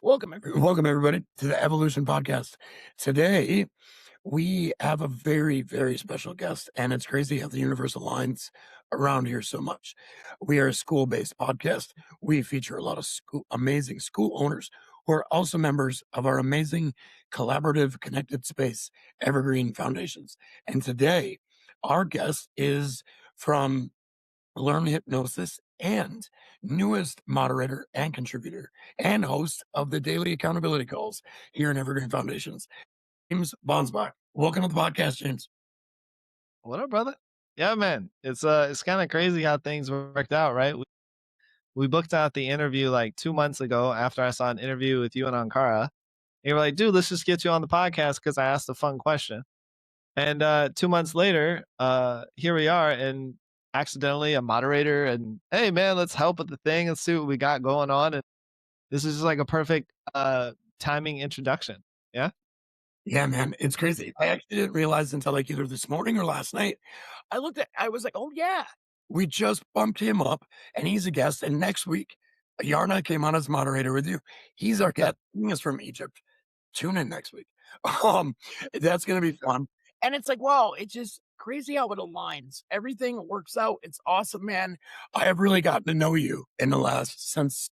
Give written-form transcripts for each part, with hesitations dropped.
Welcome everybody to the Evolution Podcast. Today, we have a very, very special guest, and it's crazy how the universe aligns around here so much. We are a school-based podcast. We feature a lot of amazing school owners who are also members of our amazing collaborative connected space, Evergreen Foundations. And today, our guest is from Learn Hypnosis and newest moderator and contributor and host of the daily accountability calls here in Evergreen Foundations, James Bansbach. Welcome to the podcast, James. What up, brother? Yeah, man. It's kind of crazy how things worked out, right? We booked out the interview like 2 months ago after I saw an interview with you and Ankara. You were like, dude, let's just get you on the podcast because I asked a fun question. And 2 months later, here we are, and accidentally a moderator, and hey, man, let's help with the thing and see what we got going on. And this is just like a perfect timing introduction. Yeah. Yeah, man, it's crazy. I actually didn't realize until like either this morning or last night. I was like, oh, yeah, we just bumped him up and he's a guest. And next week, Yarna came on as moderator with you. He's our guest. He is from Egypt. Tune in next week. Um, that's gonna be fun. And it's like, wow, it's just crazy how it aligns. Everything works out. It's awesome, man. I have really gotten to know you in the last since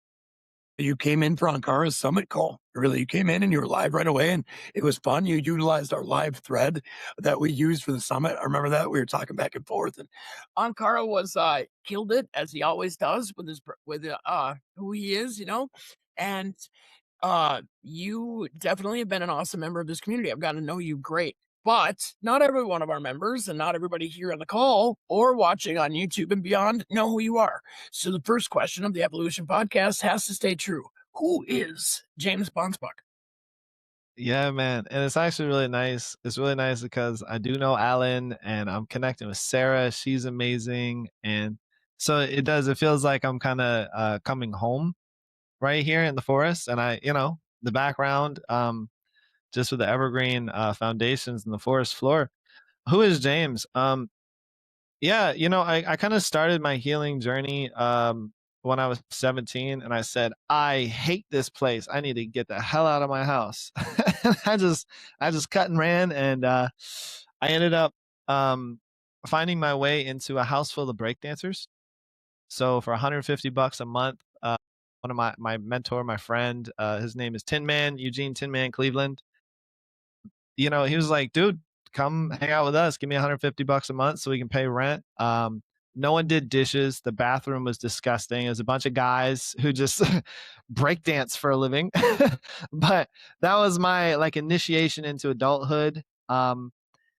you came in for Ankara's summit call. Really, you came in and you were live right away, and it was fun. You utilized our live thread that we used for the summit. I remember that we were talking back and forth, and Ankara was killed it as he always does with who he is, and you definitely have been an awesome member of this community. I've gotten to know you great. But not every one of our members and not everybody here on the call or watching on YouTube and beyond know who you are. So the first question of the Evolution Podcast has to stay true. Who is James Bonsbach? Yeah, man. And it's actually really nice. It's really nice because I do know Alan and I'm connecting with Sarah. She's amazing. And so it feels like I'm kind of coming home right here in the forest. And the background, just with the evergreen foundations and the forest floor. Who is James? Yeah, I kind of started my healing journey when I was 17, and I said, I hate this place. I need to get the hell out of my house. I just cut and ran, and I ended up finding my way into a house full of breakdancers. So for $150 a month, one of my mentor, my friend, his name is Tin Man, Eugene Tin Man Cleveland. He was like, dude, come hang out with us. Give me $150 a month so we can pay rent. No one did dishes. The bathroom was disgusting. It was a bunch of guys who just break dance for a living. But that was my like initiation into adulthood. And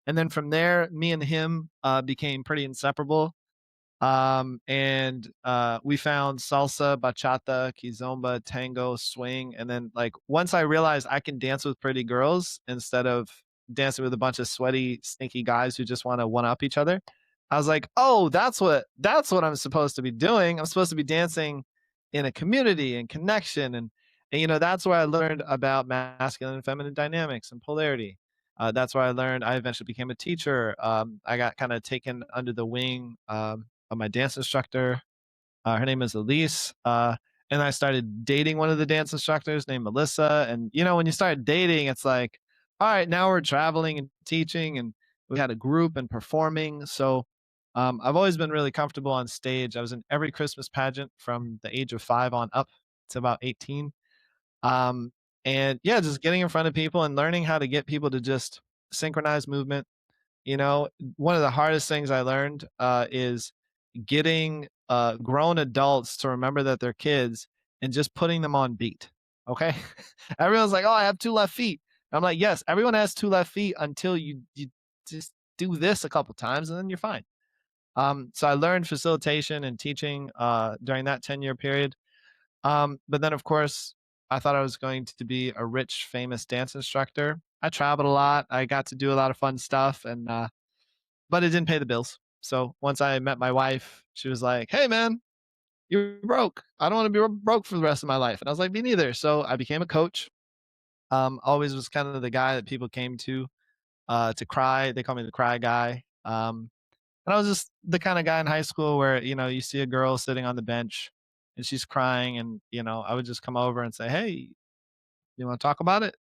then from there, me and him became pretty inseparable. And we found salsa, bachata, kizomba, tango, swing. And then like once I realized I can dance with pretty girls instead of dancing with a bunch of sweaty, stinky guys who just want to one up each other, I was like, oh, that's what I'm supposed to be doing. I'm supposed to be dancing in a community and connection. And that's where I learned about masculine and feminine dynamics and polarity. That's where I eventually became a teacher. I got kind of taken under the wing my dance instructor. Her name is Elise. And I started dating one of the dance instructors named Melissa. And, when you start dating, it's like, all right, now we're traveling and teaching, and we had a group and performing. So I've always been really comfortable on stage. I was in every Christmas pageant from the age of 5 on up to about 18. Um, and yeah, just getting in front of people and learning how to get people to just synchronize movement. One of the hardest things I learned is getting grown adults to remember that they're kids and just putting them on beat. Okay. Everyone's like, oh, I have 2 left feet. I'm like, yes, everyone has 2 left feet until you just do this a couple times and then you're fine. So I learned facilitation and teaching during that 10-year period. But then, of course, I thought I was going to be a rich, famous dance instructor. I traveled a lot. I got to do a lot of fun stuff, and but it didn't pay the bills. So once I met my wife, she was like, "Hey, man, you're broke. I don't want to be broke for the rest of my life." And I was like, "Me neither." So I became a coach. Always was kind of the guy that people came to cry. They call me the cry guy. And I was just the kind of guy in high school where you see a girl sitting on the bench and she's crying, and I would just come over and say, "Hey, You want to talk about it?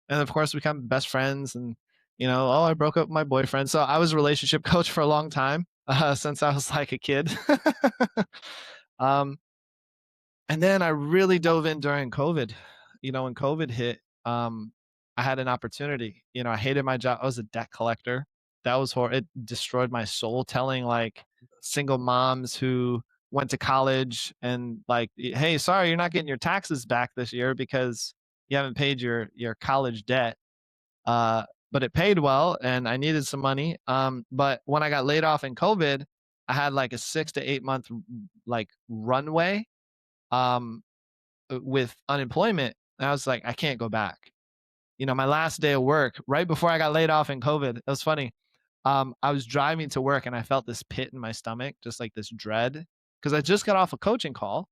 And of course, we become best friends. And oh, I broke up with my boyfriend. So I was a relationship coach for a long time, since I was like a kid. um, and then I really dove in during COVID. When COVID hit, I had an opportunity. I hated my job. I was a debt collector. That was horrible. It destroyed my soul, telling like single moms who went to college and like, hey, sorry, you're not getting your taxes back this year because you haven't paid your college debt. Uh, but it paid well, and I needed some money. But when I got laid off in COVID, I had like a 6 to 8 month like runway. Um, with unemployment, and I was like, I can't go back. My last day of work, right before I got laid off in COVID, it was funny. I was driving to work and I felt this pit in my stomach, just like this dread, because I just got off a coaching call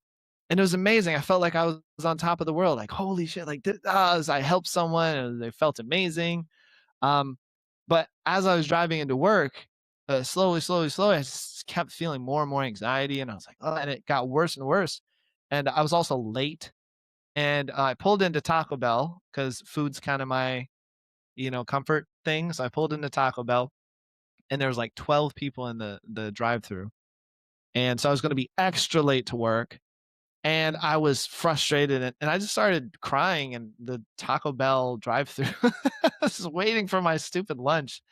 and it was amazing. I felt like I was on top of the world, like, holy shit, like, as I helped someone and they felt amazing. Um, but as I was driving into work, slowly, I just kept feeling more and more anxiety. And I was like, oh, and it got worse and worse. And I was also late, and I pulled into Taco Bell because food's kind of my, comfort thing. So I pulled into Taco Bell, and there was like 12 people in the drive-through, and so I was going to be extra late to work, and I was frustrated, and I just started crying in the Taco Bell drive-through. I was just waiting for my stupid lunch.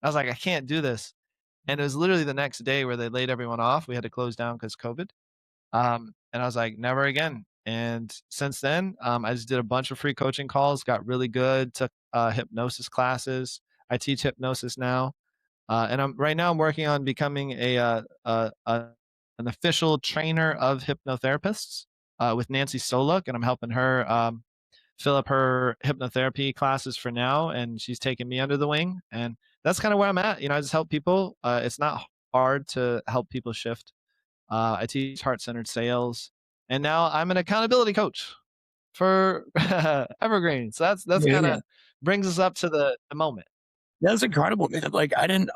I was like, I can't do this, and it was literally the next day where they laid everyone off. We had to close down because COVID. And I was like, never again. And since then, I just did a bunch of free coaching calls, got really good, took hypnosis classes. I teach hypnosis now. And right now I'm working on becoming an official trainer of hypnotherapists with Nancy Soluk, and I'm helping her fill up her hypnotherapy classes for now. And she's taking me under the wing. And that's kind of where I'm at. I just help people. It's not hard to help people shift. I teach heart-centered sales, and now I'm an accountability coach for Evergreen. So that's kind Yeah. of brings us up to the moment. That's incredible, man. Like, I didn't,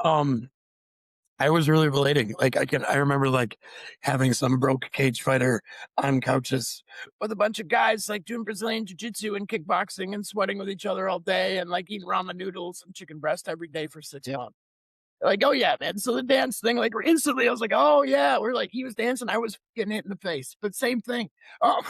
I was really relating. Like, I remember like having some broke cage fighter on couches with a bunch of guys like doing Brazilian jiu-jitsu and kickboxing and sweating with each other all day and like eating ramen noodles and chicken breast every day for 6 Yep. months. Like, oh yeah, man. So the dance thing, like instantly I was like, oh yeah, we're like, he was dancing, I was getting hit in the face, but same thing. Oh,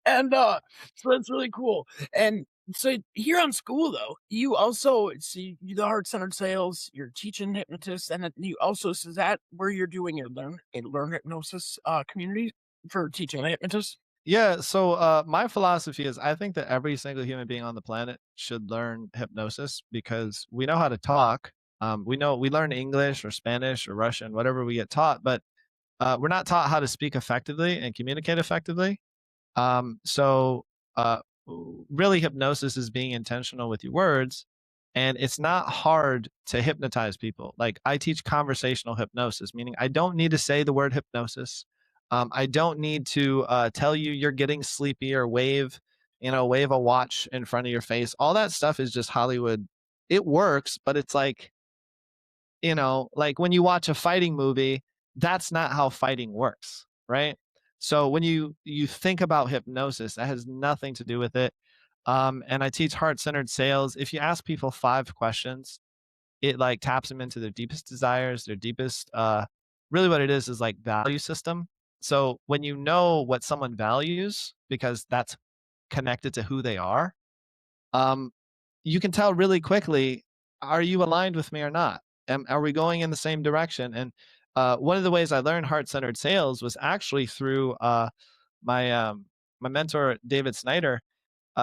and so that's really cool. And so here on school though, you also see you the heart centered sales, you're teaching hypnotists, and then you also so is that where you're doing your learn hypnosis community for teaching the hypnotists? Yeah. So my philosophy is I think that every single human being on the planet should learn hypnosis because we know how to talk. We learn English or Spanish or Russian, whatever we get taught, but we're not taught how to speak effectively and communicate effectively. So really hypnosis is being intentional with your words, and it's not hard to hypnotize people. Like I teach conversational hypnosis, meaning I don't need to say the word hypnosis. I don't need to tell you you're getting sleepy or wave a watch in front of your face. All that stuff is just Hollywood. It works, but it's like when you watch a fighting movie, that's not how fighting works, right? So when you think about hypnosis, that has nothing to do with it. And I teach heart-centered sales. If you ask people 5 questions, it like taps them into their deepest desires, their deepest really what it is like value system. So when you know what someone values, because that's connected to who they are, you can tell really quickly, are you aligned with me or not? Are we going in the same direction? And one of the ways I learned heart-centered sales was actually through my my mentor David Snyder.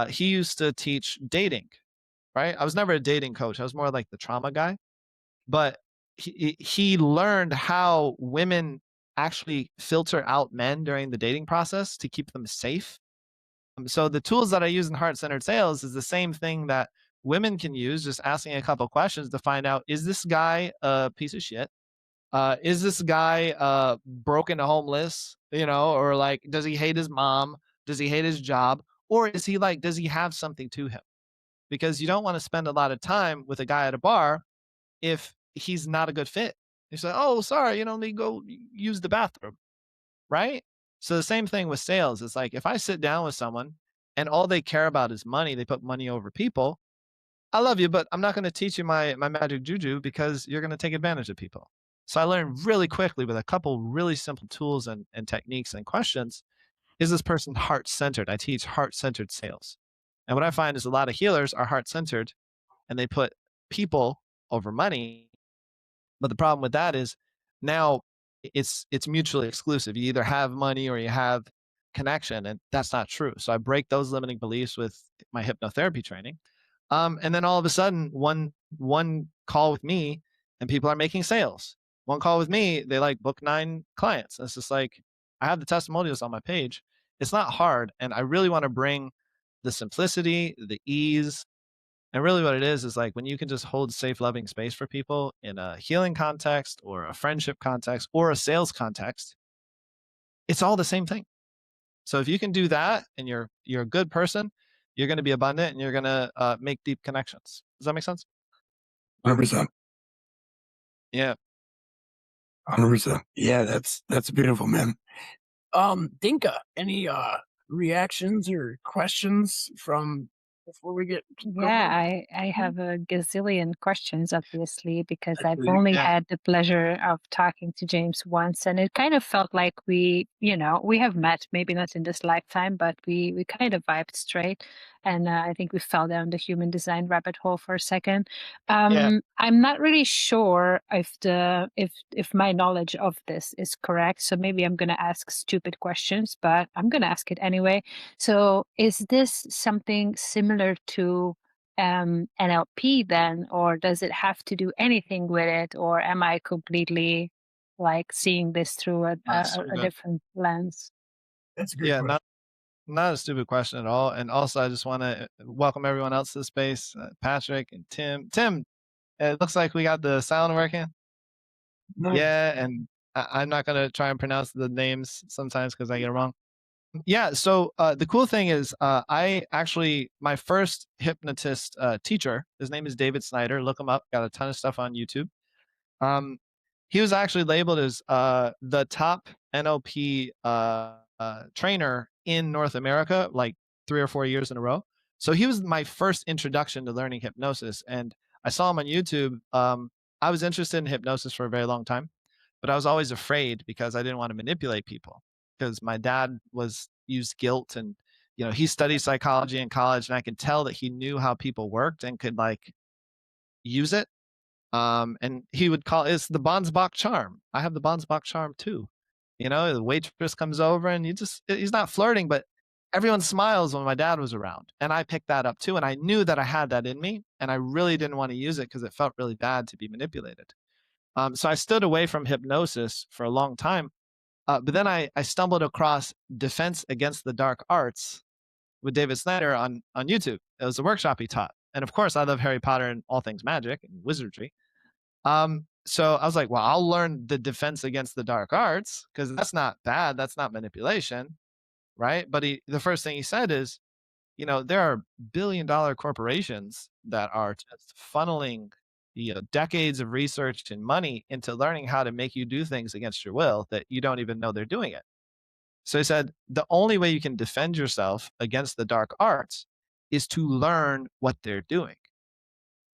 He used to teach dating, right? I was never a dating coach. I was more like the trauma guy, but he learned how women actually filter out men during the dating process to keep them safe. So the tools that I use in heart-centered sales is the same thing that women can use, just asking a couple questions to find out, is this guy a piece of shit? Is this guy broken homeless? Or like, does he hate his mom? Does he hate his job? Or is he like, does he have something to him? Because you don't want to spend a lot of time with a guy at a bar if he's not a good fit. You say, oh, sorry, let me go use the bathroom, right? So the same thing with sales. It's like if I sit down with someone and all they care about is money, they put money over people. I love you, but I'm not going to teach you my magic juju because you're going to take advantage of people. So I learned really quickly with a couple really simple tools and techniques and questions. Is this person heart centered? I teach heart centered sales. And what I find is a lot of healers are heart centered and they put people over money. But the problem with that is now it's mutually exclusive. You either have money or you have connection, and that's not true. So I break those limiting beliefs with my hypnotherapy training. And then all of a sudden, one call with me, and people are making sales. One call with me, they like book 9 clients. It's just like I have the testimonials on my page. It's not hard, and I really want to bring the simplicity, the ease, and really what it is like when you can just hold safe, loving space for people in a healing context or a friendship context or a sales context, it's all the same thing. So if you can do that and you're a good person, you're going to be abundant and you're going to make deep connections. Does that make sense? 100%. Yeah. 100%. Yeah, that's beautiful, man. Dinka, any reactions or questions from before we keep Yeah, going? I have a gazillion questions, obviously, because I've Actually, only Yeah. had the pleasure of talking to James once, and it kind of felt like we have met, maybe not in this lifetime, but we kind of vibed straight, and I think we fell down the human design rabbit hole for a second. Yeah. I'm not really sure if my knowledge of this is correct, so maybe I'm gonna ask stupid questions, but I'm gonna ask it anyway. So, is this something similar to NLP then, or does it have to do anything with it, or am I completely like seeing this through So a good. different lens? that's a good Yeah. question. Not a stupid question at all. And also, I just want to welcome everyone else to the space, Patrick and Tim. Tim, it looks like we got the sound working. Nice. Yeah. And I'm not going to try and pronounce the names sometimes because I get it wrong. Yeah. So the cool thing is, I actually, my first hypnotist teacher, his name is David Snyder. Look him up. Got a ton of stuff on YouTube. Um, he was actually labeled as the top NLP trainer in North America, like 3 or 4 years in a row. So he was my first introduction to learning hypnosis, and I saw him on YouTube. I was interested in hypnosis for a very long time, but I was always afraid because I didn't want to manipulate people. Because my dad was used guilt, and he studied psychology in college, and I could tell that he knew how people worked and could like use it, and he would call it's the Bansbach charm. I have the Bansbach charm too. The waitress comes over and he's not flirting, but everyone smiles when my dad was around. And I picked that up too. And I knew that I had that in me. And I really didn't want to use it because it felt really bad to be manipulated. So I stood away from hypnosis for a long time. But then I stumbled across Defense Against the Dark Arts with David Snyder on YouTube. It was a workshop he taught. And of course, I love Harry Potter and all things magic and wizardry. So I was like, well, I'll learn the defense against the dark arts because that's not bad. That's not manipulation. Right. But the first thing he said is, there are billion-dollar corporations that are just funneling, decades of research and money into learning how to make you do things against your will that you don't even know they're doing it. So he said, the only way you can defend yourself against the dark arts is to learn what they're doing.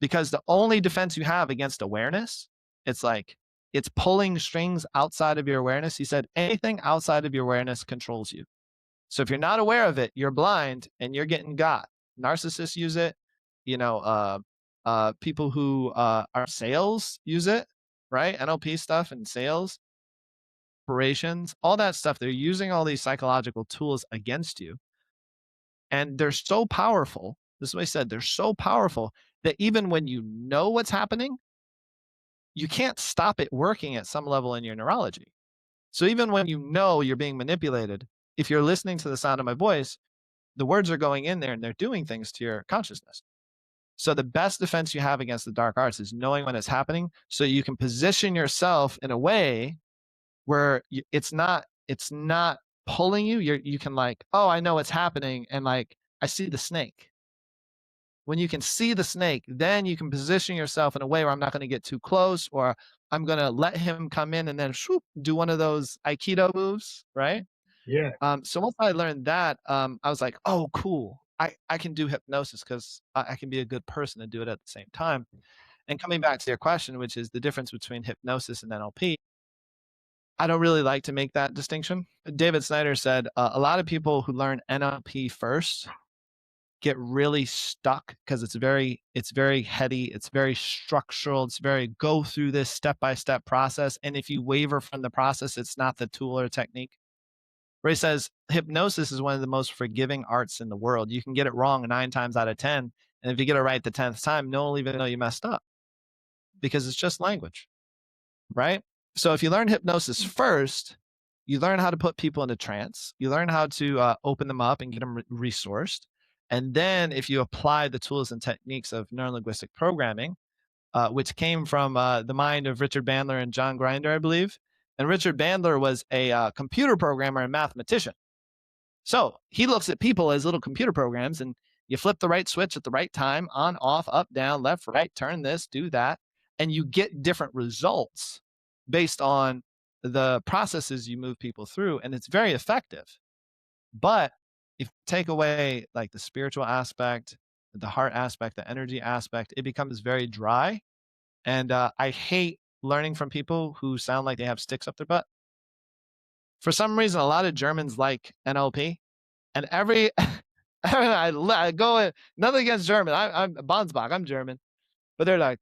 Because the only defense you have against awareness, it's like it's pulling strings outside of your awareness. He said anything outside of your awareness controls you. So if you're not aware of it, you're blind and you're getting got. Narcissists use it. People who are sales use it, right? NLP stuff and sales, operations, all that stuff. They're using all these psychological tools against you. And they're so powerful. This is what I said. They're so powerful that even when you know what's happening, you can't stop it working at some level in your neurology. So even when you know you're being manipulated, if you're listening to the sound of my voice, the words are going in there and they're doing things to your consciousness. So the best defense you have against the dark arts is knowing when it's happening so you can position yourself in a way where it's not pulling you. You can like, oh, I know what's happening. And like, I see the snake. When you can see the snake, then you can position yourself in a way where I'm not going to get too close, or I'm going to let him come in and then shoop, do one of those Aikido moves, right? Yeah. So once I learned that, I was like, oh, cool. I can do hypnosis because I can be a good person and do it at the same time. And coming back to your question, which is the difference between hypnosis and NLP, I don't really like to make that distinction. David Snyder said a lot of people who learn NLP first get really stuck because it's very heady, it's very structural, it's very go through this step by step process. And if you waver from the process, it's not the tool or technique. Where he says hypnosis is one of the most forgiving arts in the world. You can get it wrong 9 times out of 10. And if you get it right the 10th time, no one will even know you messed up because it's just language, right? So if you learn hypnosis first, you learn how to put people into trance, you learn how to open them up and get them resourced. And then if you apply the tools and techniques of neurolinguistic programming, which came from the mind of Richard Bandler and John Grinder, I believe. And Richard Bandler was a computer programmer and mathematician. So he looks at people as little computer programs, and you flip the right switch at the right time, on, off, up, down, left, right, turn this, do that, and you get different results based on the processes you move people through. And it's very effective. But if you take away like the spiritual aspect, the heart aspect, the energy aspect, it becomes very dry. And I hate learning from people who sound like they have sticks up their butt. For some reason, a lot of Germans like NLP, and every I go nothing against German. I'm Bansbach. I'm German, but they're like,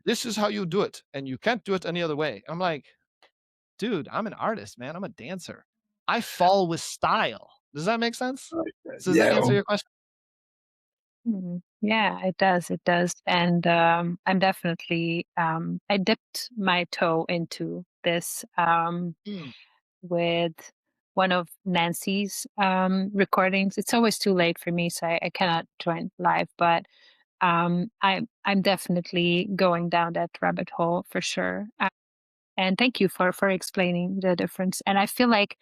"This is how you do it, and you can't do it any other way." I'm like, dude, I'm an artist, man. I'm a dancer. I fall with style. Does that make sense? So does that Yeah. answer your question? Yeah, it does. It does. And I'm definitely, I dipped my toe into this Mm. with one of Nancy's recordings. It's always too late for me, so I cannot join live, but I'm definitely going down that rabbit hole for sure. And thank you for explaining the difference. And I feel like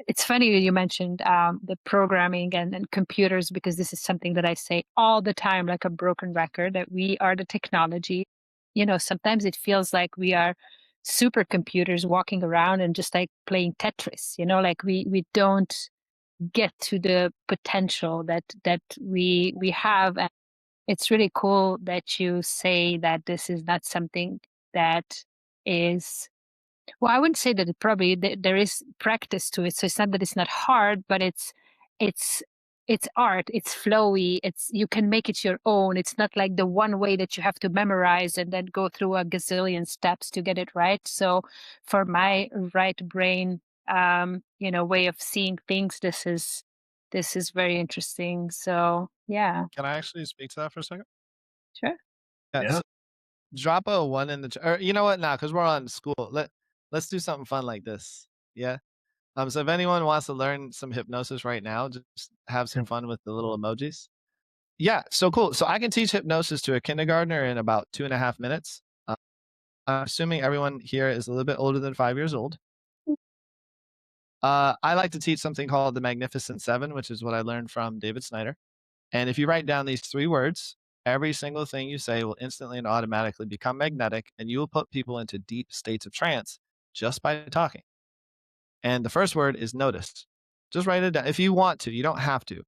it's funny you mentioned the programming and computers, because this is something that I say all the time, like a broken record, that we are the technology. Sometimes it feels like we are supercomputers walking around and just like playing Tetris. Like we don't get to the potential that we have. And it's really cool that you say that this is not something that is, well, I wouldn't say that it probably there is practice to it. So it's not that it's not hard, but it's it's art. It's flowy. It's, you can make it your own. It's not like the one way that you have to memorize and then go through a gazillion steps to get it right. So for my right brain, way of seeing things, this is very interesting. So yeah, Can I actually speak to that for a second? sure. Yeah. Yeah. So drop a one in the chat. Or you know what? Now, because we're on school, let's do something fun like this. Yeah. So if anyone wants to learn some hypnosis right now, just have some fun with the little emojis. Yeah. So cool. So I can teach hypnosis to a kindergartner in about 2.5 minutes. I'm assuming everyone here is a little bit older than 5 years old. I like to teach something called the Magnificent Seven, which is what I learned from David Snyder. And if you write down these 3 words, every single thing you say will instantly and automatically become magnetic, and you will put people into deep states of trance just by talking. And the first word is notice. Just write it down if you want to. You don't have to.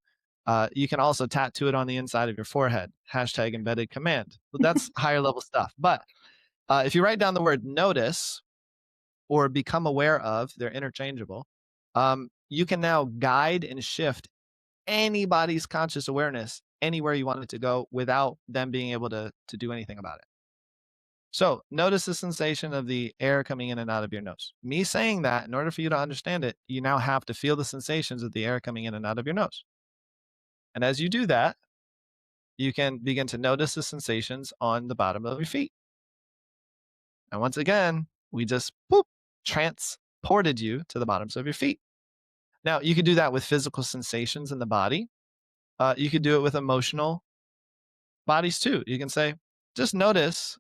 You can also tattoo it on the inside of your forehead. Hashtag embedded command. But that's higher level stuff. But if you write down the word notice or become aware of, they're interchangeable. You can now guide and shift anybody's conscious awareness anywhere you want it to go without them being able to do anything about it. So notice the sensation of the air coming in and out of your nose. Me saying that, in order for you to understand it, you now have to feel the sensations of the air coming in and out of your nose. And as you do that, you can begin to notice the sensations on the bottom of your feet. And once again, we just transported you to the bottoms of your feet. Now, you could do that with physical sensations in the body. You could do it with emotional bodies too. You can say, just notice,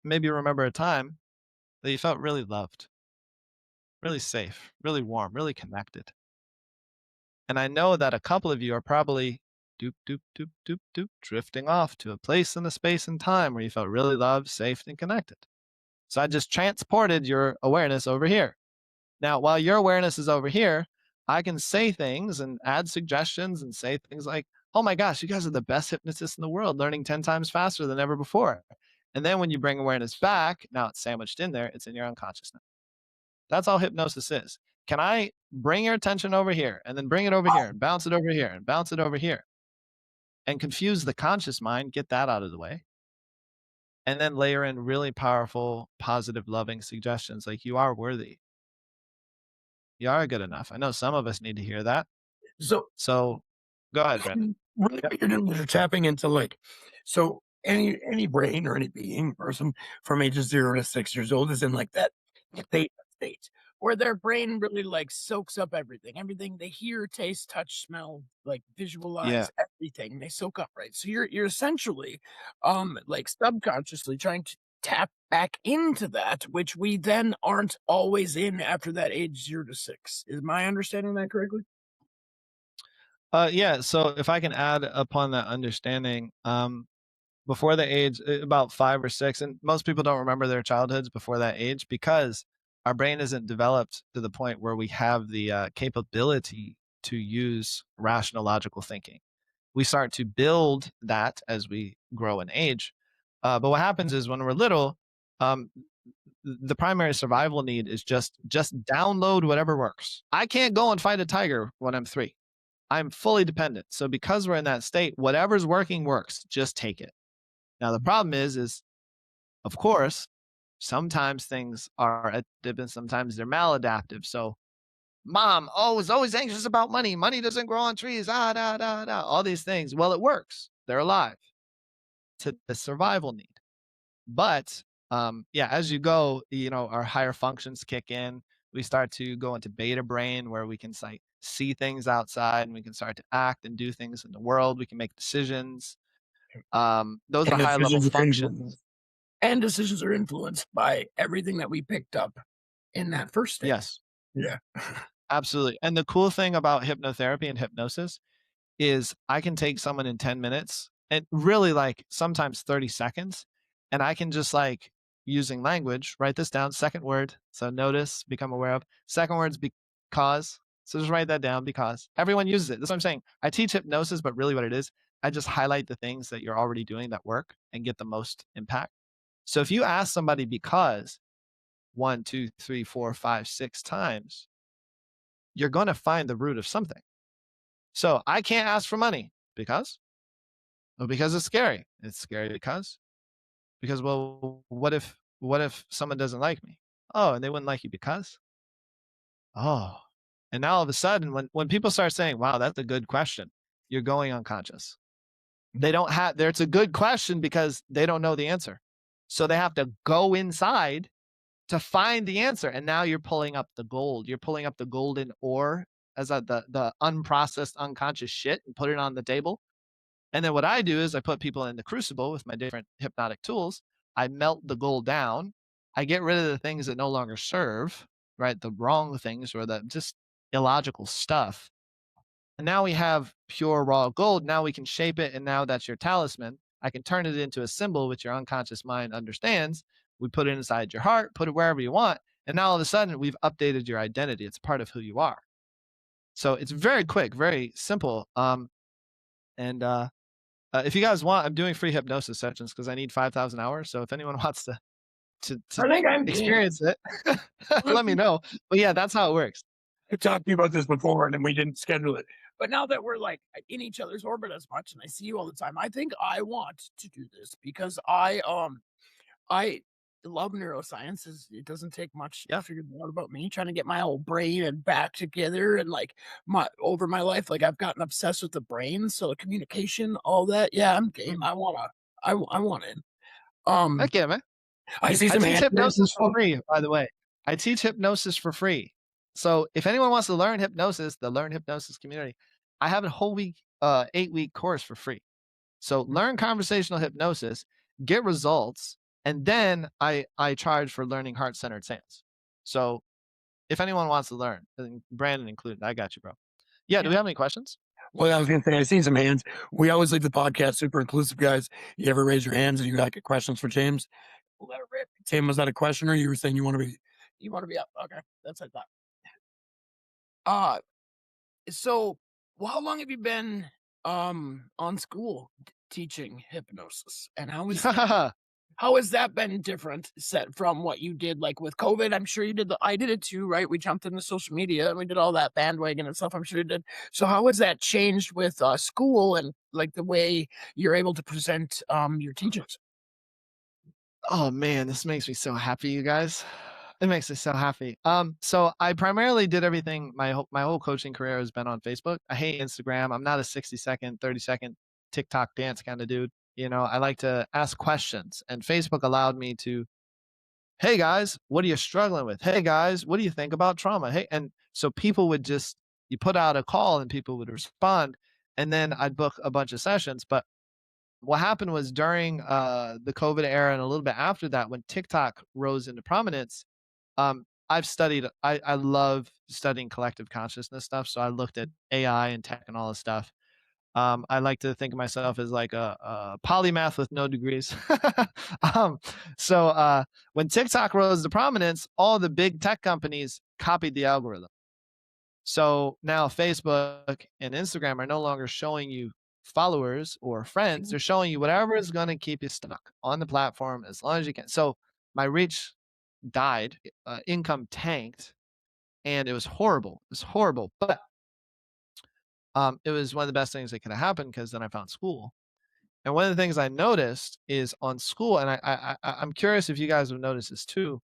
maybe remember a time that you felt really loved, really safe, really warm, really connected. And I know that a couple of you are probably doop, doop, doop, doop, doop, drifting off to a place in a space and time where you felt really loved, safe, and connected. So I just transported your awareness over here. Now, while your awareness is over here, I can say things and add suggestions and say things like, oh my gosh, you guys are the best hypnotists in the world, learning 10 times faster than ever before. And then when you bring awareness back, now it's sandwiched in there, it's in your unconscious now. That's all hypnosis is. Can I bring your attention over here and then bring it over here and bounce it over here and bounce it over here and confuse the conscious mind, get that out of the way, and then layer in really powerful, positive, loving suggestions like you are worthy. You are good enough. I know some of us need to hear that. So So go ahead, Brandon. really what you're doing is you're tapping into like, so any brain or any being person from ages 0 to 6 years old is in like that state where their brain really like soaks up everything they hear, taste, touch, smell, like Yeah. visualize everything they soak up, right? So you're essentially like subconsciously trying to tap back into that, which we then aren't always in after that age 0 to 6. Is my understanding that correctly? Yeah. So if I can add upon that understanding, before the age about 5 or 6, and most people don't remember their childhoods before that age because our brain isn't developed to the point where we have the capability to use rational logical thinking. We start to build that as we grow in age. But what happens is when we're little, um, the primary survival need is just download whatever works. I can't go and fight a tiger when I'm 3. I'm fully dependent. So because we're in that state, whatever's working works. Just take it. Now the problem is of course, sometimes things are adaptive and sometimes they're maladaptive. So mom, is always anxious about money. Money doesn't grow on trees. Ah, da, da, da. All these things. Well, it works. They're alive to the survival need. But yeah, as you go, our higher functions kick in. We start to go into beta brain where we can like see things outside and we can start to act and do things in the world. We can make decisions. Those are And high level decisions are functions. influenced. And decisions are influenced by everything that we picked up in that first state. Yes, Yeah. absolutely. And the cool thing about hypnotherapy and hypnosis is I can take someone in 10 minutes and really like sometimes 30 seconds. And I can just like using language, write this down. Second word. So notice, become aware of. Second word's because. So just write that down because everyone uses it. That's what I'm saying. I teach hypnosis, but really what it is, I just highlight the things that you're already doing that work and get the most impact. So if you ask somebody because 1, 2, 3, 4, 5, 6 times, you're going to find the root of something. So I can't ask for money because, well, because it's scary. It's scary because, well, what if someone doesn't like me? Oh, and they wouldn't like you because, oh, and now all of a sudden, when people start saying, wow, that's a good question, you're going unconscious. They don't have there. It's a good question because they don't know the answer. So they have to go inside to find the answer. And now you're pulling up the gold. You're pulling up the golden ore as the unprocessed unconscious shit and put it on the table. And then what I do is I put people in the crucible with my different hypnotic tools. I melt the gold down. I get rid of the things that no longer serve, right? The wrong things or the just illogical stuff. And now we have pure raw gold. Now we can shape it. And now that's your talisman. I can turn it into a symbol which your unconscious mind understands. We put it inside your heart, put it wherever you want. And now all of a sudden we've updated your identity. It's part of who you are. So it's very quick, very simple. And if you guys want, I'm doing free hypnosis sessions because I need 5,000 hours. So if anyone wants to I think I'm game. experience it, let me know. But yeah, that's how it works. I talked to you about this before and then we didn't schedule it. But now that we're like in each other's orbit as much and I see you all the time, I think I want to do this because I love neuroscience. It doesn't take much to Yeah. figure out about me trying to get my whole brain and back together and like my over my life. Like I've gotten obsessed with the brain, so communication, all that. Yeah, I'm game. I want in. Um, Heck yeah, man. I see I some teach hands raised. hypnosis for free, by the way. I teach hypnosis for free. So if anyone wants to learn hypnosis, the Learn Hypnosis community, I have a whole week, 8-week course for free. So learn conversational hypnosis, get results, and then I charge for learning heart-centered stance. So if anyone wants to learn, and Brandon included, I got you, bro. Yeah, do we have any questions? Well, I was gonna say I seen some hands. We always leave the podcast super inclusive, guys. You ever raise your hands and you got questions for James? Let it rip. Tim, was that a question or you were saying you want to be up? Okay, that's what I thought. So, well, how long have you been on school teaching hypnosis? And how has that been different set from what you did like with COVID? I'm sure you did I did it too, right? We jumped into social media and we did all that bandwagon and stuff. I'm sure you did. So how has that changed with school and like the way you're able to present your teachings? Oh man, this makes me so happy, you guys. It makes me so happy. So I primarily did everything. My whole coaching career has been on Facebook. I hate Instagram. I'm not a 60-second, 30-second TikTok dance kind of dude. I like to ask questions, and Facebook allowed me to. Hey guys, what are you struggling with? Hey guys, what do you think about trauma? Hey, and so people would just you put out a call and people would respond, and then I'd book a bunch of sessions. But what happened was during the COVID era and a little bit after that, when TikTok rose into prominence, I love studying collective consciousness stuff. So I looked at AI and tech and all this stuff. I like to think of myself as like a polymath with no degrees. um, so when TikTok rose to prominence, all the big tech companies copied the algorithm. So now Facebook and Instagram are no longer showing you followers or friends. They're showing you whatever is going to keep you stuck on the platform as long as you can. So my reach died, income tanked, and it was horrible. It was horrible. But it was one of the best things that could have happened because then I found school. And one of the things I noticed is on school, and I'm curious if you guys have noticed this too,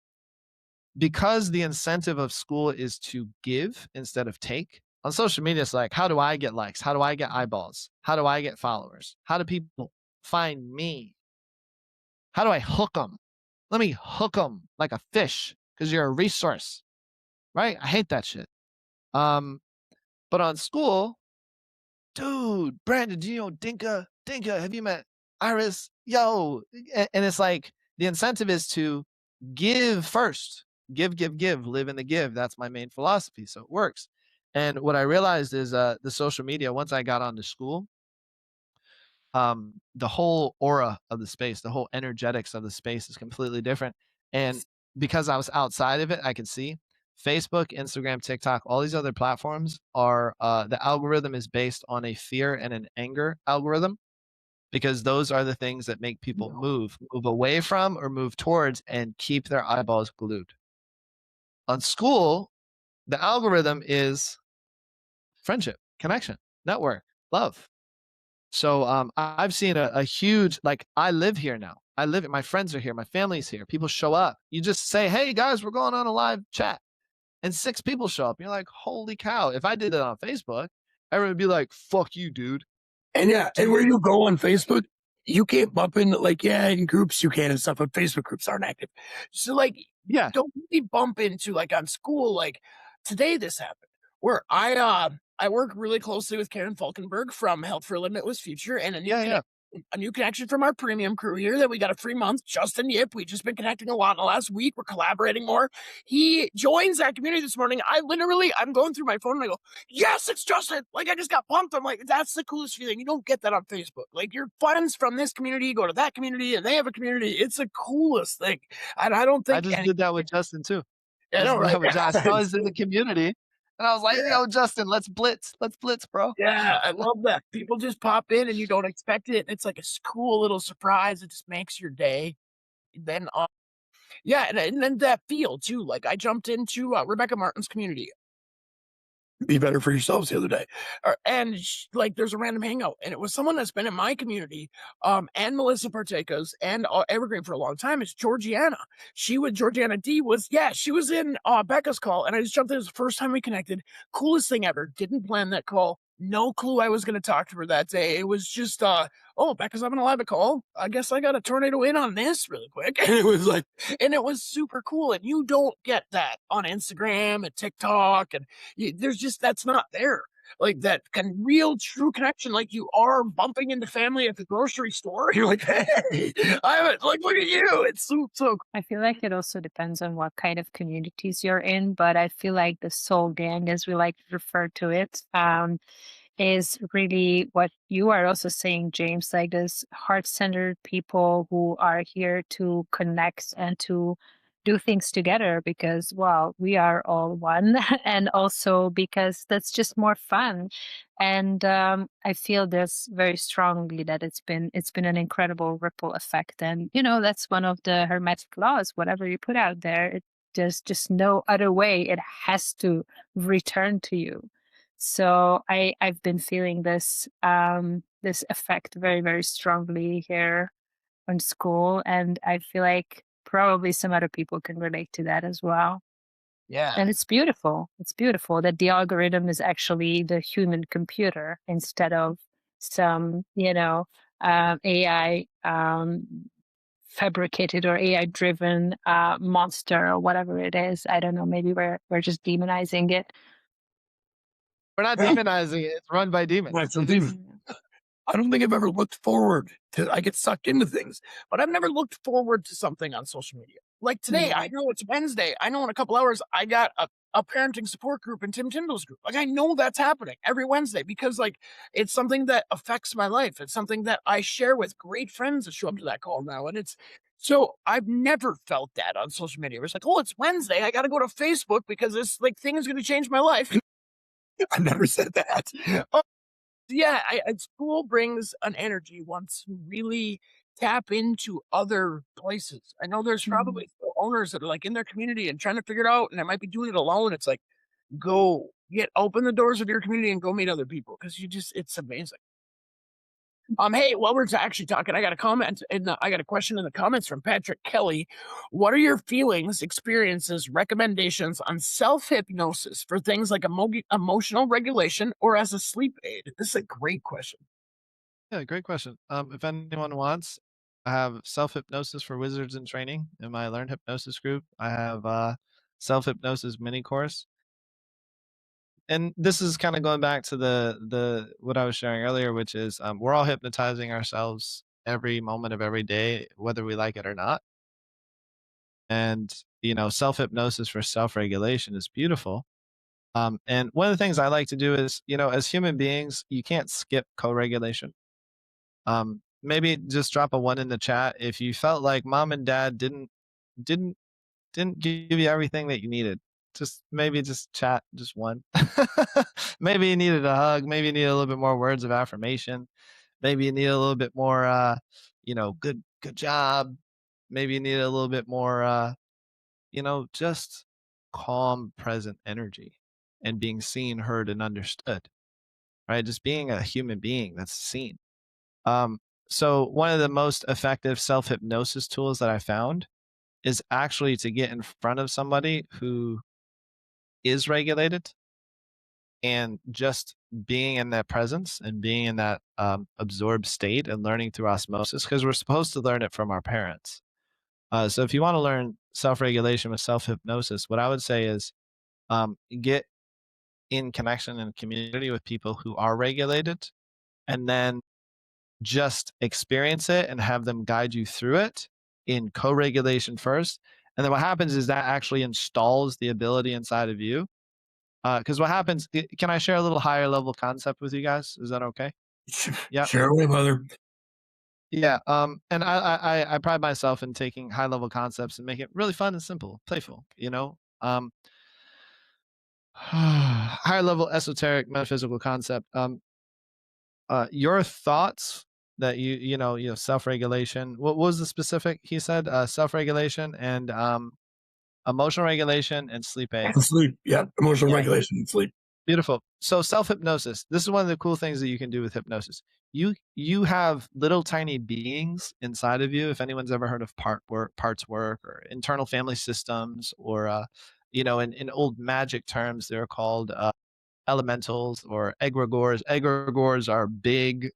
because the incentive of school is to give instead of take. On social media, it's like, how do I get likes? How do I get eyeballs? How do I get followers? How do people find me? How do I hook them? Let me hook them like a fish because you're a resource, right? I hate that shit. Um, but on school, dude, Brandon, do you know Dinka? Dinka, have you met Iris? Yo. And it's like the incentive is to give first. Give, live in the give. That's my main philosophy. So it works. And what I realized is the social media, once I got onto school, the whole aura of the space, the whole energetics of the space is completely different. And because I was outside of it, I could see Facebook, Instagram, TikTok, all these other platforms are the algorithm is based on a fear and an anger algorithm because those are the things that make people move away from or move towards and keep their eyeballs glued. On school, the algorithm is friendship, connection, network, love. So I've seen a huge, like, I live here now. My friends are here, my family's here. People show up. You just say, hey guys, we're going on a live chat. And 6 people show up. You're like, holy cow. If I did it on Facebook, everyone would be like, fuck you, dude. And yeah, and where you go on Facebook, you can't bump into like, yeah, in groups you can and stuff, but Facebook groups aren't active. So like, Yeah. don't really bump into like on school, like today this happened where I work really closely with Karen Falkenberg from Health for a Limitless Future and Yeah. a new connection from our premium crew here that we got a free month, Justin Yip. We've just been connecting a lot in the last week. We're collaborating more. He joins that community this morning. I'm going through my phone and I go, yes, it's Justin. Like I just got pumped. I'm like, that's the coolest feeling. You don't get that on Facebook. Like your friends from this community go to that community and they have a community. It's the coolest thing. And I don't I think just did that with Justin too. I Just know, did right? that with Josh. I was in the community and I was like, Yeah. yo, Justin, let's blitz, bro. Yeah, I love that. People just pop in and you don't expect it. It's like a cool little surprise. It just makes your day. Then, yeah, and then that feel too. Like I jumped into Rebecca Martin's community. Be better for yourselves the other day, like there's a random hangout, and it was someone that's been in my community, and Melissa Partakos and Evergreen for a long time. It's Georgiana. Georgiana D was she was in Becca's call, and I just jumped in. It was the first time we connected. Coolest thing ever. Didn't plan that call. No clue I was going to talk to her that day. It was just oh, Becca's having a live call. I guess I got a tornado in on this really quick. And it was like, and it was super cool. And you don't get that on Instagram and TikTok. And there's just, that's not there. Like that real true connection. Like you are bumping into family at the grocery store. You're like, hey, like, look at you. It's so. I feel like it also depends on what kind of communities you're in, but I feel like the soul gang, as we like to refer to it, is really what you are also saying, James, like this heart-centered people who are here to connect and to do things together because, well, we are all one, and also because that's just more fun. And I feel this very strongly that it's been an incredible ripple effect. And that's one of the hermetic laws. Whatever you put out there, there's just no other way. It has to return to you. So I've been feeling this effect very, very strongly here on school, and I feel like probably some other people can relate to that as well. Yeah. And it's beautiful. It's beautiful that the algorithm is actually the human computer instead of some, AI fabricated or AI driven monster or whatever it is. I don't know. Maybe we're just demonizing it. We're not Yeah. demonizing it. It's run by demons. Right, so I don't think I've ever looked forward to I get sucked into things, but I've never looked forward to something on social media. Like today, I Yeah. know it's Wednesday. I know in a couple hours I got a parenting support group in Tim Tyndall's group. Like I know that's happening every Wednesday because like it's something that affects my life. It's something that I share with great friends that show up to that call now. And it's so I've never felt that on social media. It's like, oh, it's Wednesday. I gotta go to Facebook because this like thing is gonna change my life. I never said that. Yeah, school brings an energy once you really tap into other places. I know there's Mhm. probably still owners that are like in their community and trying to figure it out, and I might be doing it alone. It's like, go open the doors of your community and go meet other people because it's amazing. Hey, while we're actually talking, I got a comment and I got a question in the comments from Patrick Kelly. What are your feelings, experiences, recommendations on self hypnosis for things like emotional regulation or as a sleep aid? This is a great question. Yeah, great question. If anyone wants, I have self hypnosis for wizards in training in my Learn Hypnosis group. I have self hypnosis mini course, and this is kind of going back to the what I was sharing earlier, which is we're all hypnotizing ourselves every moment of every day, whether we like it or not. And self hypnosis for self regulation is beautiful. And one of the things I like to do is, as human beings, you can't skip co regulation. Maybe just drop a one in the chat if you felt like mom and dad didn't didn't give you everything that you needed. Just maybe just chat just one. Maybe you needed a hug. Maybe you need a little bit more words of affirmation. Maybe you need a little bit more, good job. Maybe you need a little bit more, just calm, present energy and being seen, heard, and understood. Right, just being a human being that's seen. Um, so one of the most effective self hypnosis tools that I found is actually to get in front of somebody who is regulated and just being in that presence and being in that absorbed state and learning through osmosis because we're supposed to learn it from our parents. So if you want to learn self regulation with self hypnosis, what I would say is get in connection and community with people who are regulated and then just experience it and have them guide you through it in co-regulation first. And then what happens is that actually installs the ability inside of you. Because what happens, can I share a little higher level concept with you guys? Is that okay? Yeah. Share away, mother. Yeah. And I pride myself in taking high level concepts and make it really fun and simple, playful, higher level esoteric metaphysical concept. Your thoughts that self-regulation. What was the specific? He said self-regulation and emotional regulation and sleep aid. And sleep. Yeah. Emotional Yeah, regulation and sleep. beautiful. So self-hypnosis. This is one of the cool things that you can do with hypnosis. You have little tiny beings inside of you. If anyone's ever heard of parts work, or internal family systems, or in old magic terms, they're called elementals or egregores. Egregores are big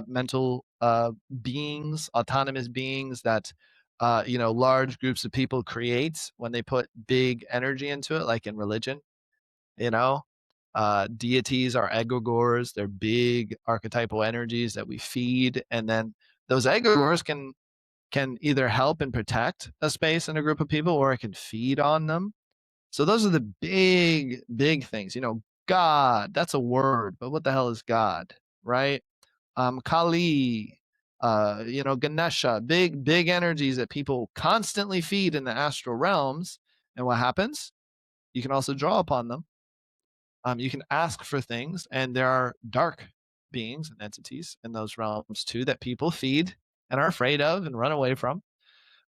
mental beings, autonomous beings that large groups of people create when they put big energy into it, like in religion. You know, deities are egregores. They're big archetypal energies that we feed, and then those egregores can either help and protect a space and a group of people, or it can feed on them. So those are the big, big things. God, that's a word, but what the hell is God, right? Kali, Ganesha, big energies that people constantly feed in the astral realms. And what happens? You can also draw upon them. You can ask for things, and there are dark beings and entities in those realms too that people feed and are afraid of and run away from.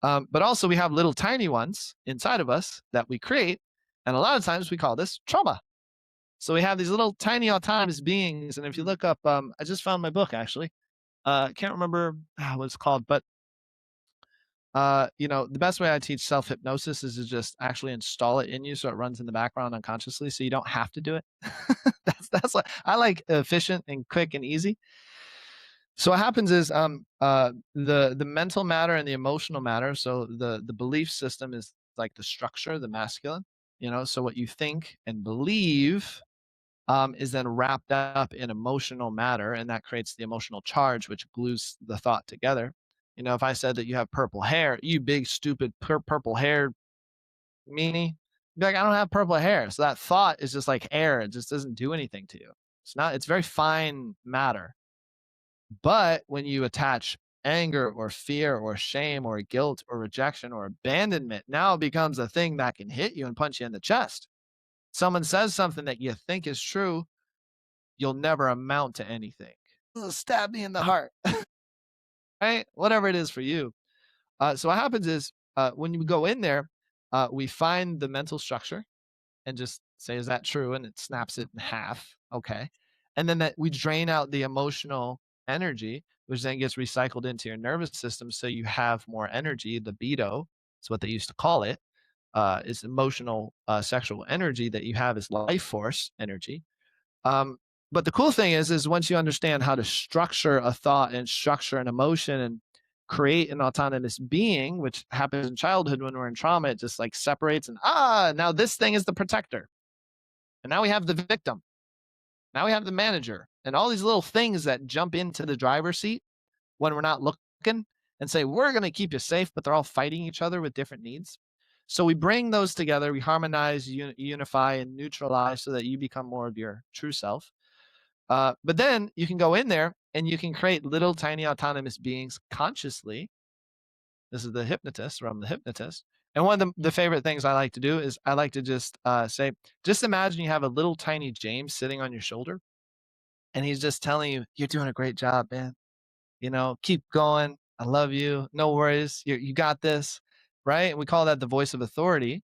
But also, we have little tiny ones inside of us that we create, and a lot of times we call this trauma. So we have these little tiny autonomous beings, and if you look up, I just found my book actually. I can't remember what it's called, but the best way I teach self hypnosis is to just actually install it in you so it runs in the background unconsciously, so you don't have to do it. That's what I like, efficient and quick and easy. So what happens is the mental matter and the emotional matter. So the belief system is like the structure, the masculine. So what you think and believe is then wrapped up in emotional matter, and that creates the emotional charge, which glues the thought together. If I said that you have purple hair, you big stupid purple hair meanie, you'd be like, I don't have purple hair. So that thought is just like air; it just doesn't do anything to you. It's not. It's very fine matter. But when you attach anger or fear or shame or guilt or rejection or abandonment, now it becomes a thing that can hit you and punch you in the chest. Someone says something that you think is true, you'll never amount to anything. Stab me in the heart, right? Whatever it is for you. So what happens is when you go in there, we find the mental structure and just say, is that true? And it snaps it in half. Okay. And then that we drain out the emotional energy, which then gets recycled into your nervous system. So you have more energy. Libido is what they used to call it. Is emotional, sexual energy that you have is life force energy. Um, but the cool thing is once you understand how to structure a thought and structure an emotion and create an autonomous being, which happens in childhood when we're in trauma, it just like separates and now this thing is the protector. And now we have the victim. Now we have the manager and all these little things that jump into the driver's seat when we're not looking and say, we're going to keep you safe, but they're all fighting each other with different needs. So we bring those together, we harmonize, unify, and neutralize so that you become more of your true self. But then you can go in there and you can create little tiny autonomous beings consciously. This is the hypnotist, or I'm the hypnotist. And one of the favorite things I like to do is I like to just say, just imagine you have a little tiny James sitting on your shoulder and he's just telling you, you're doing a great job, man. Keep going. I love you. No worries. You got this. Right. And we call that the voice of authority.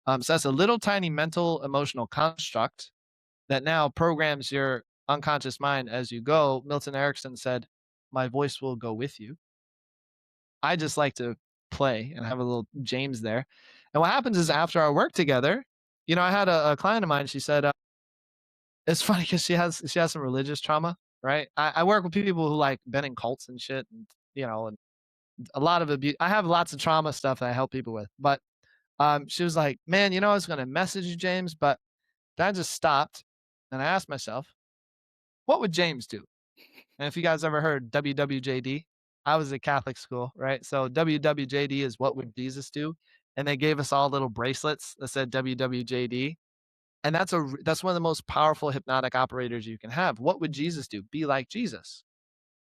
So that's a little tiny mental emotional construct that now programs your unconscious mind as you go. Milton Erickson said, my voice will go with you. I just like to play and have a little James there. And what happens is after our work together, I had a client of mine, she said, it's funny because she has some religious trauma, right? I work with people who like been in cults and shit and a lot of abuse. I have lots of trauma stuff that I help people with. But she was like, man, I was going to message you, James, but then I just stopped and I asked myself, what would James do? And if you guys ever heard WWJD, I was at Catholic school, right? So WWJD is what would Jesus do? And they gave us all little bracelets that said WWJD. And that's one of the most powerful hypnotic operators you can have. What would Jesus do? Be like Jesus.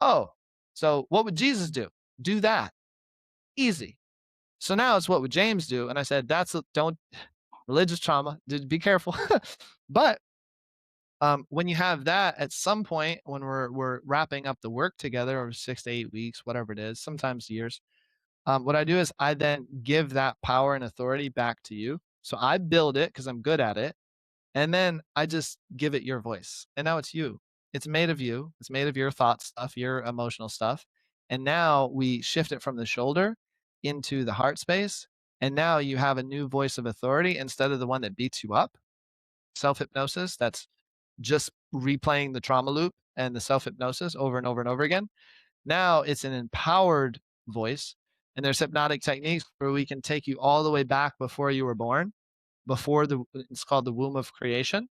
Oh, so what would Jesus do? Do that. Easy. So now it's what would James do? And I said, don't religious trauma. Be careful. But when you have that, at some point when we're wrapping up the work together over 6 to 8 weeks, whatever it is, sometimes years, what I do is I then give that power and authority back to you. So I build it because I'm good at it, and then I just give it your voice, and now it's you. It's made of you. It's made of your thought stuff, your emotional stuff, and now we shift it from the shoulder into the heart space, and now you have a new voice of authority instead of the one that beats you up. Self hypnosis. That's just replaying the trauma loop and the self hypnosis over and over and over again. Now it's an empowered voice. And there's hypnotic techniques where we can take you all the way back before you were born, it's called the womb of creation.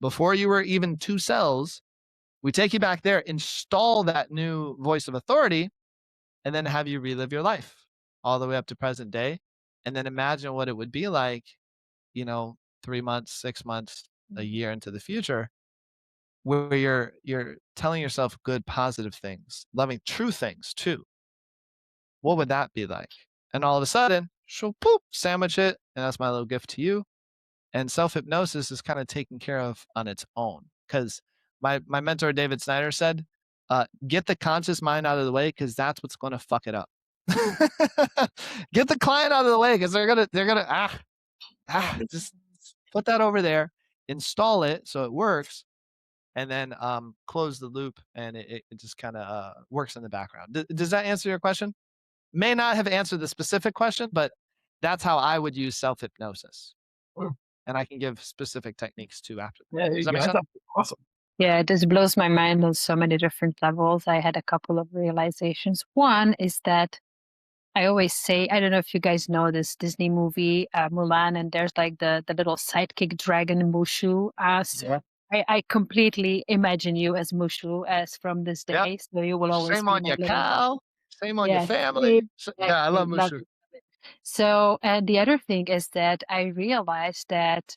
Before you were even two cells, we take you back there, install that new voice of authority, and then have you relive your life all the way up to present day. And then imagine what it would be like, 3 months, 6 months, a year into the future. where you're telling yourself good, positive things, loving true things too. What would that be like? And all of a sudden, she'll poop, sandwich it, and that's my little gift to you. And self-hypnosis is kind of taken care of on its own. Because my mentor David Snyder said, get the conscious mind out of the way because that's what's going to fuck it up. Get the client out of the way because they're gonna just put that over there, install it so it works, and then close the loop, and it just kind of works in the background. Does that answer your question? May not have answered the specific question, but that's how I would use self-hypnosis. And I can give specific techniques too after that. Yeah, Does that make that's sense? awesome. Yeah, this blows my mind on so many different levels. I had a couple of realizations. One is that I always say, I don't know if you guys know this Disney movie, Mulan, and there's like the little sidekick dragon Mushu. Yeah. I completely imagine you as Mushu as from this Yep. day. So you will always Shame be on my your little, cow. Shame on your yes, family. Yeah, I love exactly. Love Mushu. it. So, and the other thing is that I realized that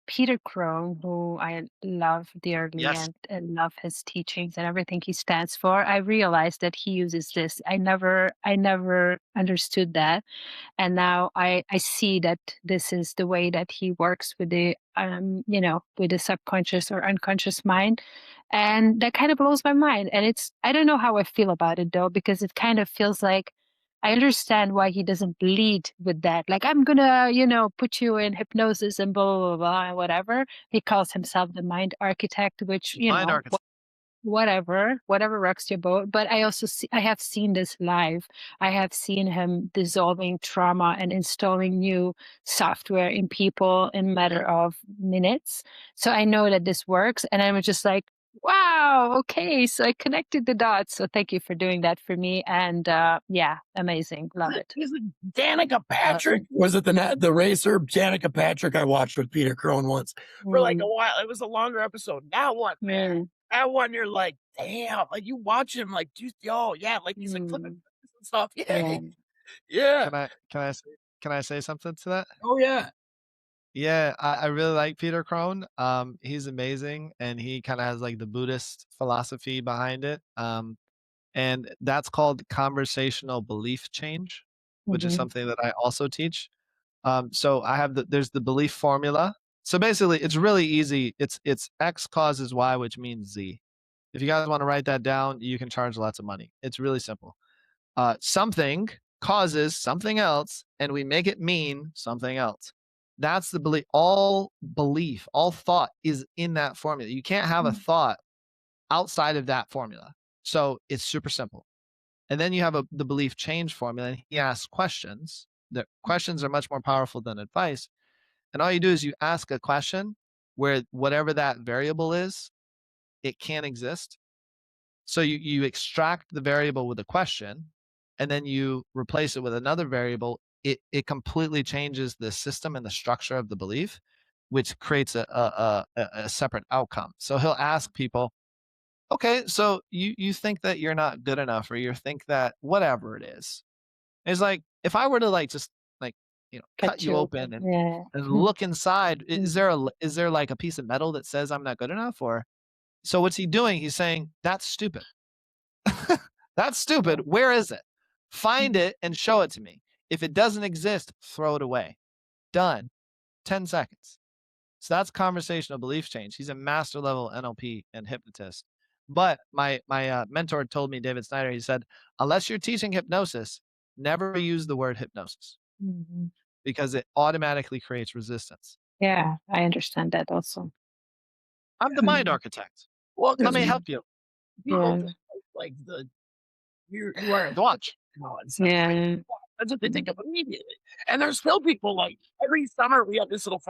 Peter Crone, who I love dearly Yes. and love his teachings and everything he stands for, I realized that he uses this. I never understood that. And now I see that this is the way that he works with the with the subconscious or unconscious mind. And that kind of blows my mind. And I don't know how I feel about it though, because it kind of feels like I understand why he doesn't lead with that. Like, I'm gonna, put you in hypnosis and blah, blah, blah, blah, and whatever. He calls himself the mind architect, which, Mind architect. whatever rocks your boat. But I have seen this live. I have seen him dissolving trauma and installing new software in people in a matter of minutes. So I know that this works. And I'm just like, wow, okay. So I connected the dots. So thank you for doing that for me. And yeah, amazing. Love it. Is it Danica Patrick? Was it the racer Danica Patrick I watched with Peter Crone once for like a while? It was a longer episode. That one, man. That one, you're like, damn. Like you watch him, like, dude, yeah, like he's like flipping and stuff. Yeah, yeah. Can I say something to that? Oh yeah. Yeah, I really like Peter Crone. He's amazing, and he kind of has like the Buddhist philosophy behind it. And that's called conversational belief change, which is something that I also teach. So I have there's the belief formula. So basically, it's really easy. It's X causes Y, which means Z. If you guys want to write that down, you can charge lots of money. It's really simple. Something causes something else, and we make it mean something else. That's the belief, all thought is in that formula. You can't have a thought outside of that formula. So it's super simple. And then you have the belief change formula, and he asks questions. The questions are much more powerful than advice. And all you do is you ask a question where whatever that variable is, it can't exist. So you extract the variable with a question, and then you replace it with another variable. It completely changes the system and the structure of the belief, which creates a separate outcome. So he'll ask people, okay, so you think that you're not good enough, or you think that whatever it is. It's like, if I were to like just like cut you open and look inside, is there like a piece of metal that says I'm not good enough? Or so what's he doing? He's saying that's stupid. That's stupid. Where is it? Find it and show it to me. If it doesn't exist, throw it away. Done. 10 seconds. So that's conversational belief change. He's a master level NLP and hypnotist. But my mentor told me, David Snyder, he said, unless you're teaching hypnosis, never use the word hypnosis because it automatically creates resistance. Yeah, I understand that also. I'm the mind architect. Well, let me help you. People like you are the watch. Yeah. That's what they think of immediately. And there's still people like every summer we have this little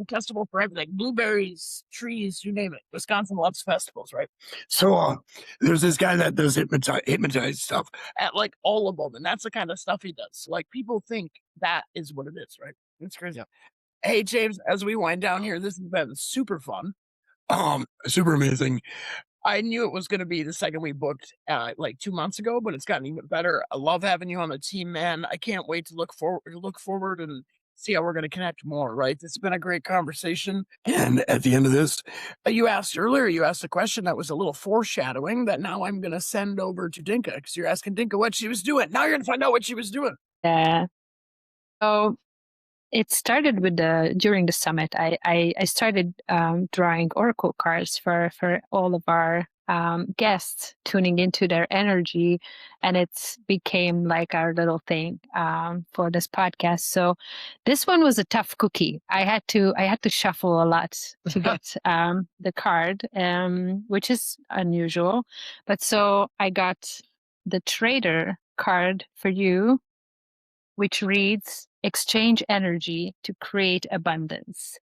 festival for everything, blueberries, trees, you name it. Wisconsin loves festivals, right? So there's this guy that does hypnotize stuff at like all of them, and that's the kind of stuff he does. So, like people think that is what it is, right? It's crazy. Yep. Hey James, as we wind down here, this has been super fun. Super amazing. I knew it was going to be the second we booked like 2 months ago, but it's gotten even better. I love having you on the team, man. I can't wait to look forward and see how we're going to connect more, right? It's been a great conversation. And at the end of this, you asked earlier, you asked a question that was a little foreshadowing that now I'm going to send over to Dinka because you're asking Dinka what she was doing. Now you're going to find out what she was doing. Yeah. So it started with during the summit. I started drawing oracle cards for all of our guests, tuning into their energy, and it's became like our little thing for this podcast. So this one was a tough cookie. I had to shuffle a lot to get the card, which is unusual. But so I got the trader card for you, which reads, exchange energy to create abundance.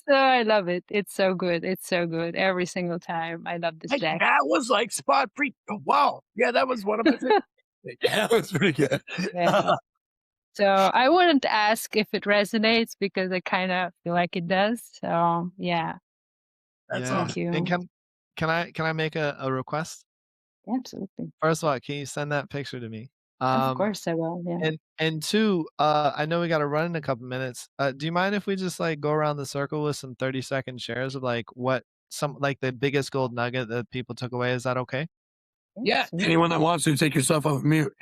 So I love it. It's so good. It's so good. Every single time. I love this deck. That was like spot free. Oh, wow. Yeah, that was one of my favorites. Yeah, that was pretty good. Yeah. So I wouldn't ask if it resonates because I kind of feel like it does. So yeah. That's Yeah. Thank you. And can I make a request? Absolutely. First of all, can you send that picture to me? Of course I will. Yeah. And two, I know we got to run in a couple minutes. Do you mind if we just like go around the circle with some 30-second shares of like what some like the biggest gold nugget that people took away? Is that okay? Yeah, anyone that wants to take yourself off mute.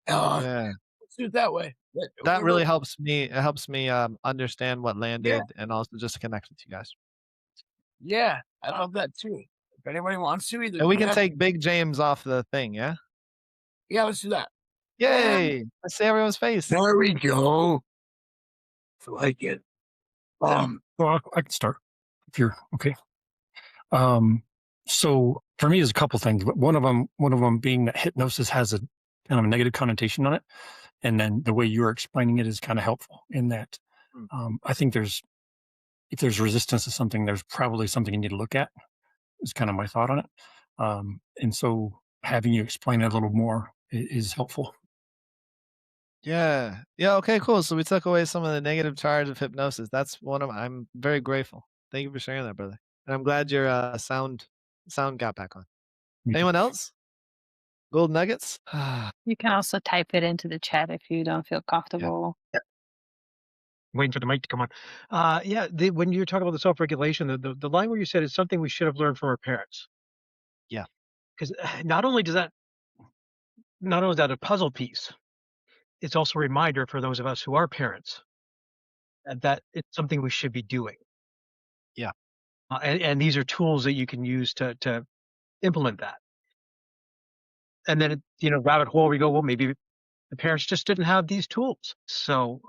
Yeah. Let's do it that way. That really helps me. It helps me understand what landed and also just connect with you guys. Yeah, I love that too. If anybody wants to, either And we can take Big James off the thing, yeah? yeah, let's do that. Yay! Let's see everyone's face. There we go. I like it. Well, I can start if you're okay. So for me, there's a couple things, but one of them being that hypnosis has a kind of a negative connotation on it, and then the way you're explaining it is kind of helpful in that. I think if there's resistance to something, there's probably something you need to look at. Is kind of my thought on it, and so having you explain it a little more is helpful. Yeah. Yeah. Okay. Cool. So we took away some of the negative charge of hypnosis. That's I'm very grateful. Thank you for sharing that, brother. And I'm glad your sound got back on. Anyone else? Gold nuggets? You can also type it into the chat if you don't feel comfortable. Yeah. Waiting for the mic to come on. Yeah, when you're talking about the self-regulation, the line where you said it's something we should have learned from our parents. Yeah. Because not only is that a puzzle piece, it's also a reminder for those of us who are parents that it's something we should be doing. Yeah. And these are tools that you can use to implement that. And then, rabbit hole, we go, well, maybe the parents just didn't have these tools. So,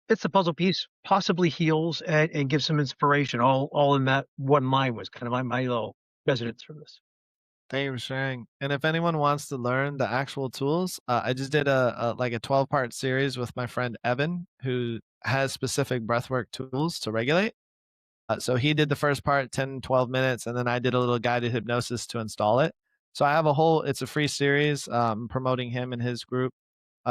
it's the puzzle piece, possibly heals and gives some inspiration. All in that one line was kind of my little resonance from this. Thank you for sharing. And if anyone wants to learn the actual tools, I just did a 12-part series with my friend Evan, who has specific breathwork tools to regulate. So he did the first part, 10, 12 minutes, and then I did a little guided hypnosis to install it. So I have it's a free series promoting him and his group.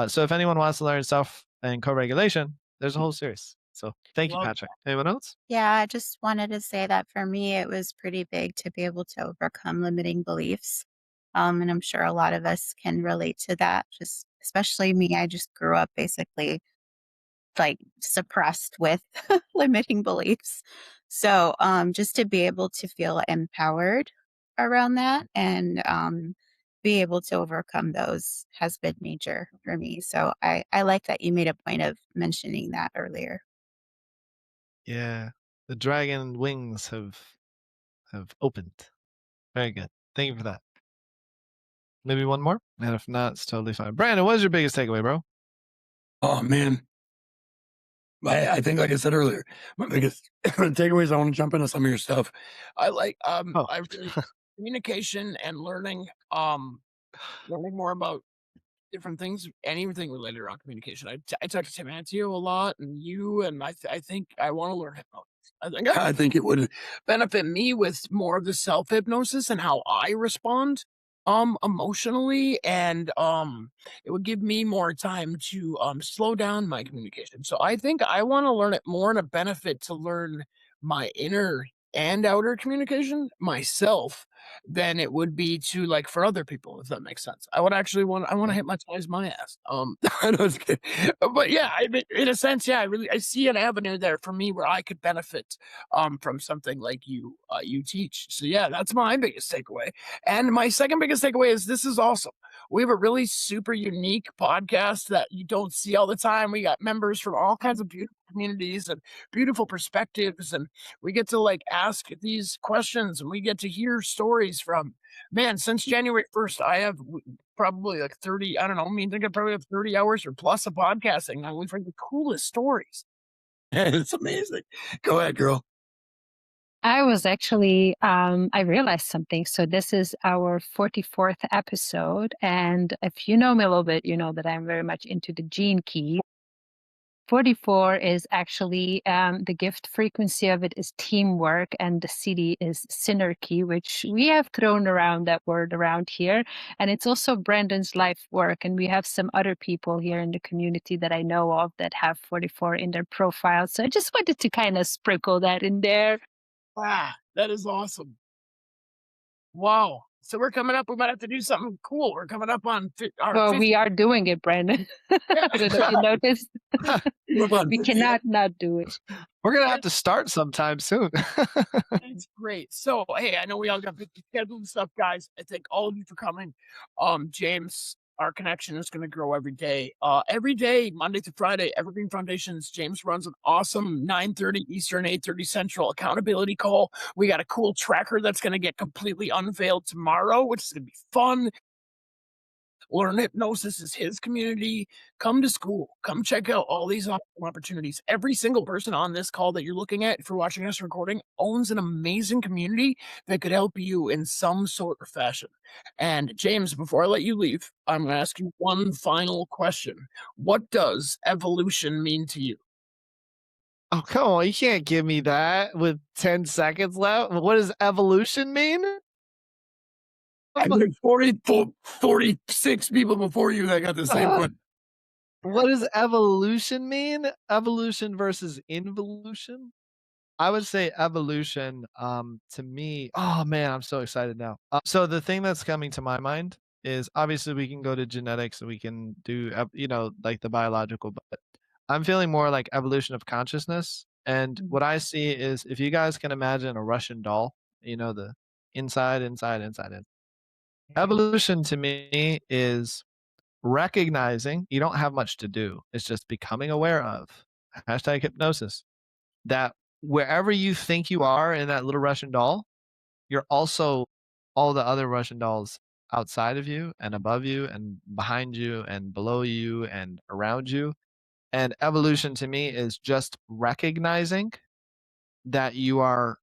So if anyone wants to learn self and co-regulation, there's a whole series. So thank you, Patrick. Anyone else? Yeah, I just wanted to say that for me, it was pretty big to be able to overcome limiting beliefs. And I'm sure a lot of us can relate to that. Just especially me, I just grew up basically like suppressed with limiting beliefs. So just to be able to feel empowered around that and be able to overcome those has been major for me. So I like that you made a point of mentioning that earlier. Yeah. The dragon wings have opened. Very good. Thank you for that. Maybe one more? And if not, it's totally fine. Brandon, what is your biggest takeaway, bro? Oh man. I think, like I said earlier, my biggest takeaways. I want to jump into some of your stuff. I like I really communication and learning more about different things, anything related around communication. I talk to Tim Antio a lot, and you, and I think I want to learn hypnosis. I think it would benefit me with more of the self hypnosis and how I respond emotionally, and it would give me more time to slow down my communication. So I think I want to learn it more, and a benefit to learn my inner and outer communication myself, than it would be to like for other people, if that makes sense. I want to hypnotize my ass. I know it's good. But yeah, I mean, in a sense, yeah, I see an avenue there for me where I could benefit from something like you teach. So yeah, that's my biggest takeaway. And my second biggest takeaway is this is awesome. We have a really super unique podcast that you don't see all the time. We got members from all kinds of beautiful communities and beautiful perspectives, and we get to like ask these questions and we get to hear stories from, man, since January 1st, I have probably like 30, I don't know, I mean, I think I probably have 30 hours or plus of podcasting, and we've heard the coolest stories. It's amazing. Go ahead, girl. I was actually, I realized something. So this is our 44th episode. And if you know me a little bit, you know that I'm very much into the gene key. 44 is actually the gift frequency of it is teamwork, and the city is synergy, which we have thrown around that word around here. And it's also Brandon's life work. And we have some other people here in the community that I know of that have 44 in their profile. So I just wanted to kind of sprinkle that in there. Ah, that is awesome. Wow. So we're coming up. We might have to do something cool. We're coming up on our Well, 50th. we are doing it, Brandon. I don't know if you noticed. We cannot not do it. We're gonna have to start sometime soon. It's great. So, hey, I know we all got busy schedule and stuff, guys. I thank all of you for coming. James, our connection is going to grow every day. Every day, Monday to Friday, Evergreen Foundations. James runs an awesome 9:30 Eastern, 8:30 Central accountability call. We got a cool tracker that's going to get completely unveiled tomorrow, which is going to be fun. Learn Hypnosis is his community. Come to school. Come check out all these opportunities. Every single person on this call that you're looking at, if you're watching us recording, owns an amazing community that could help you in some sort of fashion. And James, before I let you leave, I'm going to ask you one final question. What does evolution mean to you? Oh, come on. You can't give me that with 10 seconds left. What does evolution mean? I think 46 people before you that got the same question. What does evolution mean? Evolution versus involution? I would say evolution, to me, oh man, I'm so excited now. So the thing that's coming to my mind is obviously we can go to genetics and we can do, like the biological, but I'm feeling more like evolution of consciousness. And what I see is if you guys can imagine a Russian doll, the inside. Evolution to me is recognizing you don't have much to do. It's just becoming aware of hashtag hypnosis that wherever you think you are in that little Russian doll, you're also all the other Russian dolls outside of you and above you and behind you and below you and around you. And evolution to me is just recognizing that you are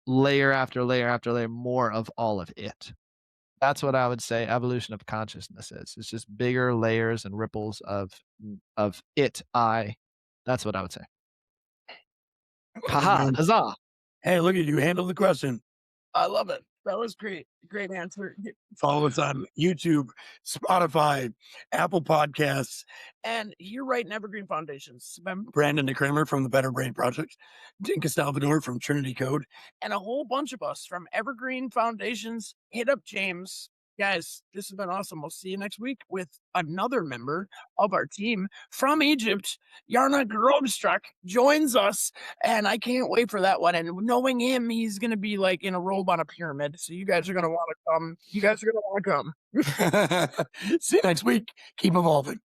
layer after layer after layer more of all of it. That's what I would say evolution of consciousness is. It's just bigger layers and ripples of it, I. That's what I would say. Haha, huzzah. Hey, look at you. Handle the question. I love it. That was great. Great answer. Follow us on YouTube, Spotify, Apple Podcasts, and here right in Evergreen Foundations. I'm Brandon DeKramer from the Better Brain Project, Dinka Salvador from Trinity Code, and a whole bunch of us from Evergreen Foundations. Hit up James. Guys, this has been awesome. We'll see you next week with another member of our team from Egypt. Yarna Grobstruck joins us, and I can't wait for that one. And knowing him, he's going to be like in a robe on a pyramid. So you guys are going to want to come. You guys are going to want to come. See you next week. Keep evolving.